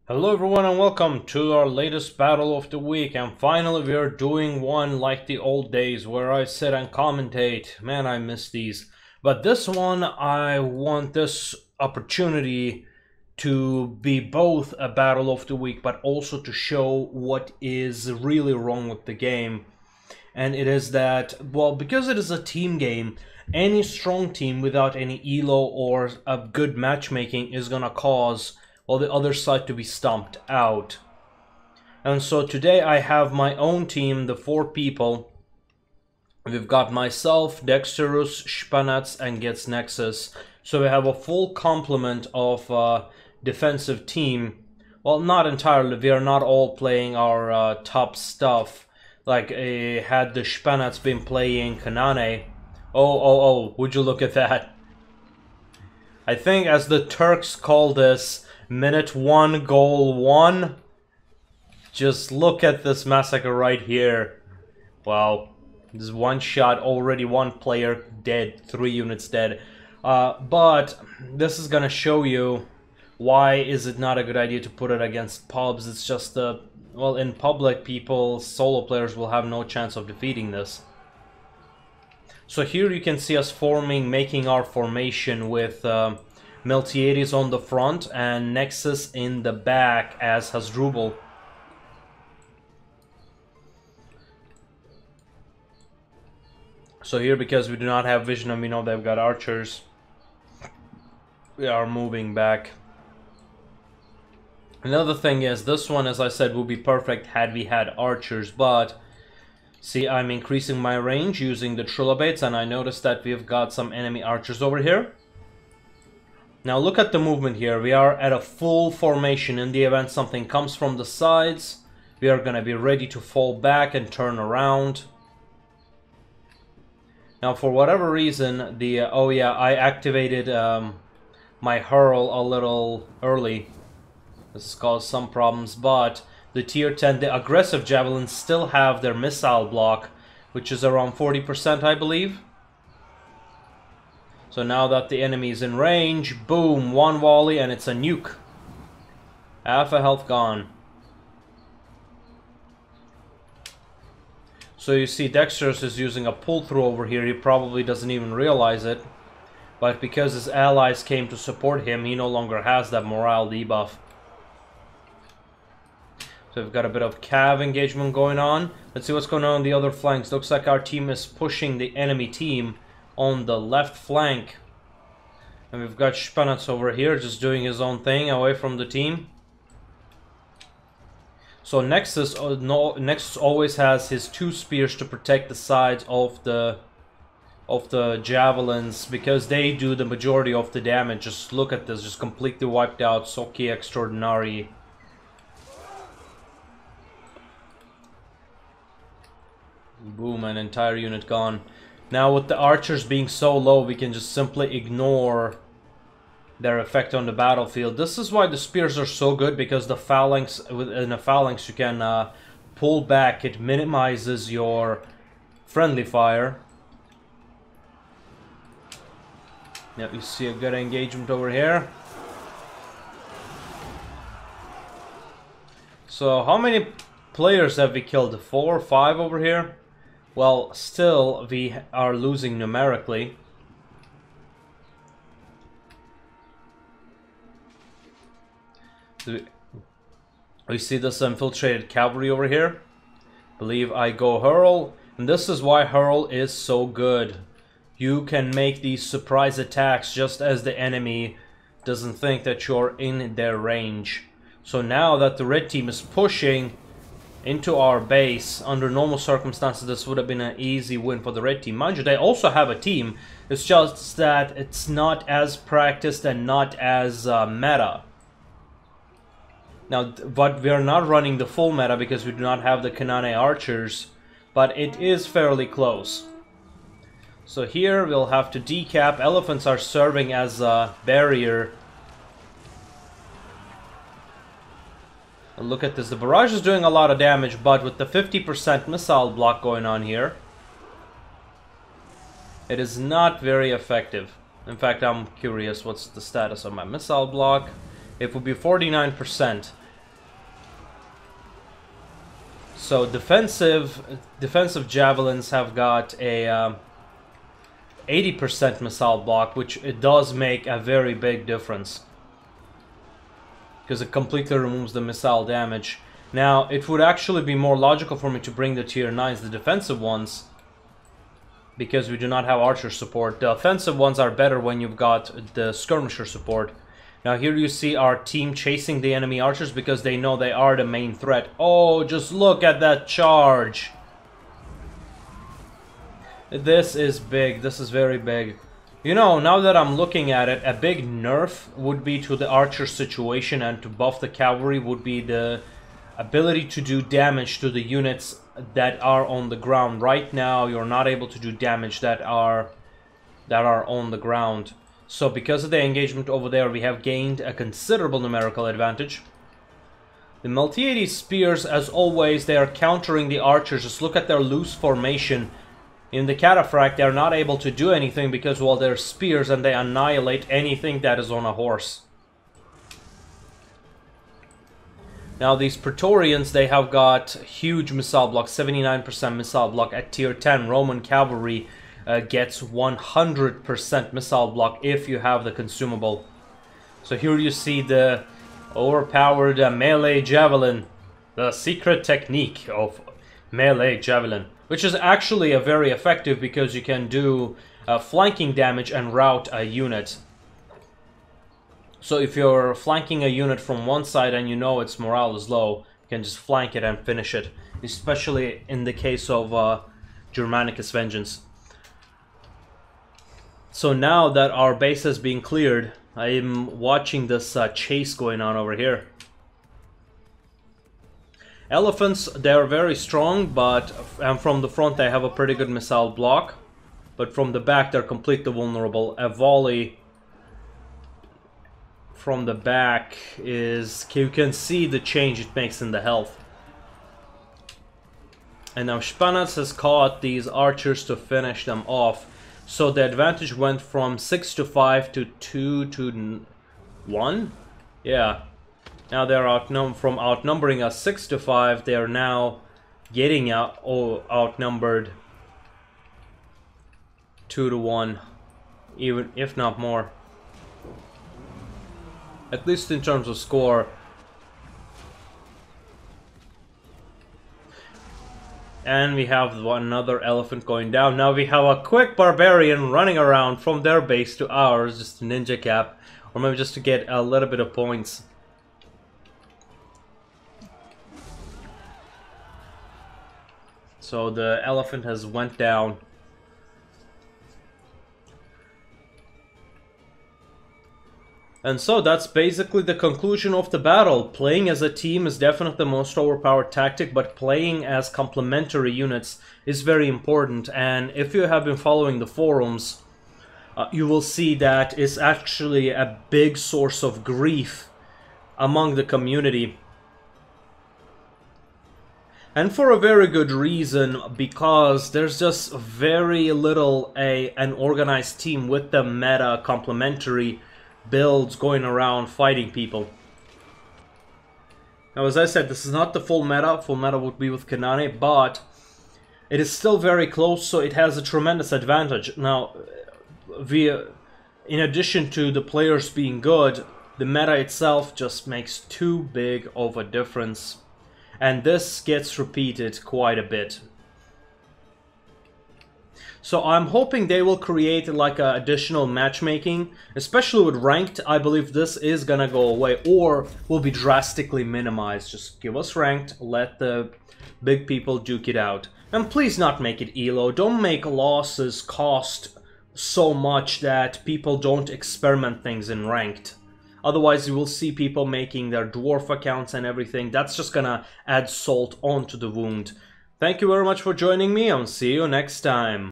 Hello everyone and welcome to our latest battle of the week, and finally we are doing one like the old days where I sit and commentate. Man, I miss these. But this one, I want this opportunity to be both a battle of the week but also to show what is really wrong with the game. And it is that, well, because it is a team game, any strong team without any elo or a good matchmaking is gonna cause, well, the other side to be stomped out. And so today I have my own team, the 4 people. We've got myself, Dexterus, Spanac, and Gets Nexus. So we have a full complement of defensive team. Well, not entirely. We are not all playing our top stuff. Like, had the Spanac been playing Kanane. Oh, would you look at that? I think, as the Turks call this, minute 1, goal 1. Just look at this massacre right here. Wow. This one shot, already 1 player dead, 3 units dead. But this is gonna show you why is it not a good idea to put it against pubs. It's just, well, in public, solo players will have no chance of defeating this. So here you can see us making our formation with Miltiades on the front and Nexus in the back as Hasdrubal. So here, because we do not have vision and we know they've got archers, we are moving back. Another thing is, this one, as I said, would be perfect had we had archers, but see, I'm increasing my range using the trilobates, and I noticed that we've got some enemy archers over here. Now look at the movement here. We are at a full formation. In the event something comes from the sides, we are going to be ready to fall back and turn around. Now, for whatever reason, oh yeah, I activated my hurl a little early. This has caused some problems, but the tier 10, the aggressive javelins still have their missile block, which is around 40%, I believe. So now that the enemy is in range, boom, 1 volley and it's a nuke. Half a health gone. So you see Dexterus is using a pull-through over here. He probably doesn't even realize it. But because his allies came to support him, he no longer has that morale debuff. So we've got a bit of cav engagement going on. Let's see what's going on the other flanks. Looks like our team is pushing the enemy team on the left flank. And we've got Spanac over here just doing his own thing away from the team. So Nexus always has his 2 spears to protect the sides of the javelins, because they do the majority of the damage. Just look at this, just completely wiped out Soki Extraordinary. Boom, an entire unit gone. Now with the archers being so low, we can just simply ignore their effect on the battlefield. This is why the spears are so good, because the phalanx, in a phalanx you can pull back. It minimizes your friendly fire. Now you see a good engagement over here. So how many players have we killed? 4 or 5 over here? Well, still we are losing numerically. We see this infiltrated cavalry over here. Believe I go hurl, and this is why hurl is so good. You can make these surprise attacks just as the enemy doesn't think that you're in their range. So now that the red team is pushing into our base, under normal circumstances this would have been an easy win for the red team. Mind you, they also have a team. It's just that it's not as practiced and not as meta. Now, but we are not running the full meta because we do not have the Kanane archers, but it is fairly close. So here we'll have to decap. Elephants are serving as a barrier. And look at this. The barrage is doing a lot of damage, but with the 50% missile block going on here, it is not very effective. In fact, I'm curious what's the status of my missile block. It would be 49%. So defensive javelins have got a 80% missile block, which it does make a very big difference, because it completely removes the missile damage. Now, it would actually be more logical for me to bring the tier 9s, the defensive ones, because we do not have archer support. The offensive ones are better when you've got the skirmisher support. Now here you see our team chasing the enemy archers because they know they are the main threat. Oh, just look at that charge! This is big, this is very big. You know, now that I'm looking at it, a big nerf would be to the archer situation, and to buff the cavalry would be the ability to do damage to the units that are on the ground. Right now, you're not able to do damage that are on the ground. So because of the engagement over there, we have gained a considerable numerical advantage. The Miltiades spears, as always, they are countering the archers. Just look at their loose formation. In the Cataphract, they are not able to do anything because, well, they're spears and they annihilate anything that is on a horse. Now these Praetorians, they have got huge missile block, 79% missile block at tier 10. Roman cavalry gets 100% missile block if you have the consumable. So here you see the overpowered melee javelin, the secret technique of melee javelin, which is actually a very effective because you can do flanking damage and rout a unit. So if you're flanking a unit from one side and you know its morale is low, you can just flank it and finish it, especially in the case of Germanicus Vengeance. So now that our base has been cleared, I'm watching this chase going on over here. Elephants, they're very strong, but from the front they have a pretty good missile block. But from the back they're completely vulnerable. A volley from the back is... you can see the change it makes in the health. And now Spanac has caught these archers to finish them off. So the advantage went from 6 to 5 to 2 to 1? Yeah. Now they're from outnumbering us 6 to 5, they're now getting outnumbered 2 to 1, even if not more. At least in terms of score. And we have another elephant going down. Now we have a quick barbarian running around from their base to ours, just a ninja cap, or maybe just to get a little bit of points. So the elephant has went down. And so that's basically the conclusion of the battle. Playing as a team is definitely the most overpowered tactic, but playing as complementary units is very important. And if you have been following the forums, you will see that it's actually a big source of grief among the community. And for a very good reason, because there's just very little an organized team with the meta complementary builds going around fighting people. Now, as I said, this is not the full meta. Full meta would be with Kanane, but it is still very close, so it has a tremendous advantage. Now, in addition to the players being good, the meta itself just makes too big of a difference. And this gets repeated quite a bit. So I'm hoping they will create like additional matchmaking, especially with ranked. I believe this is gonna go away or will be drastically minimized. Just give us ranked, let the big people duke it out. And please not make it ELO. Don't make losses cost so much that people don't experiment things in ranked. Otherwise you will see people making their dwarf accounts and everything. That's just gonna add salt onto the wound. Thank you very much for joining me, and see you next time.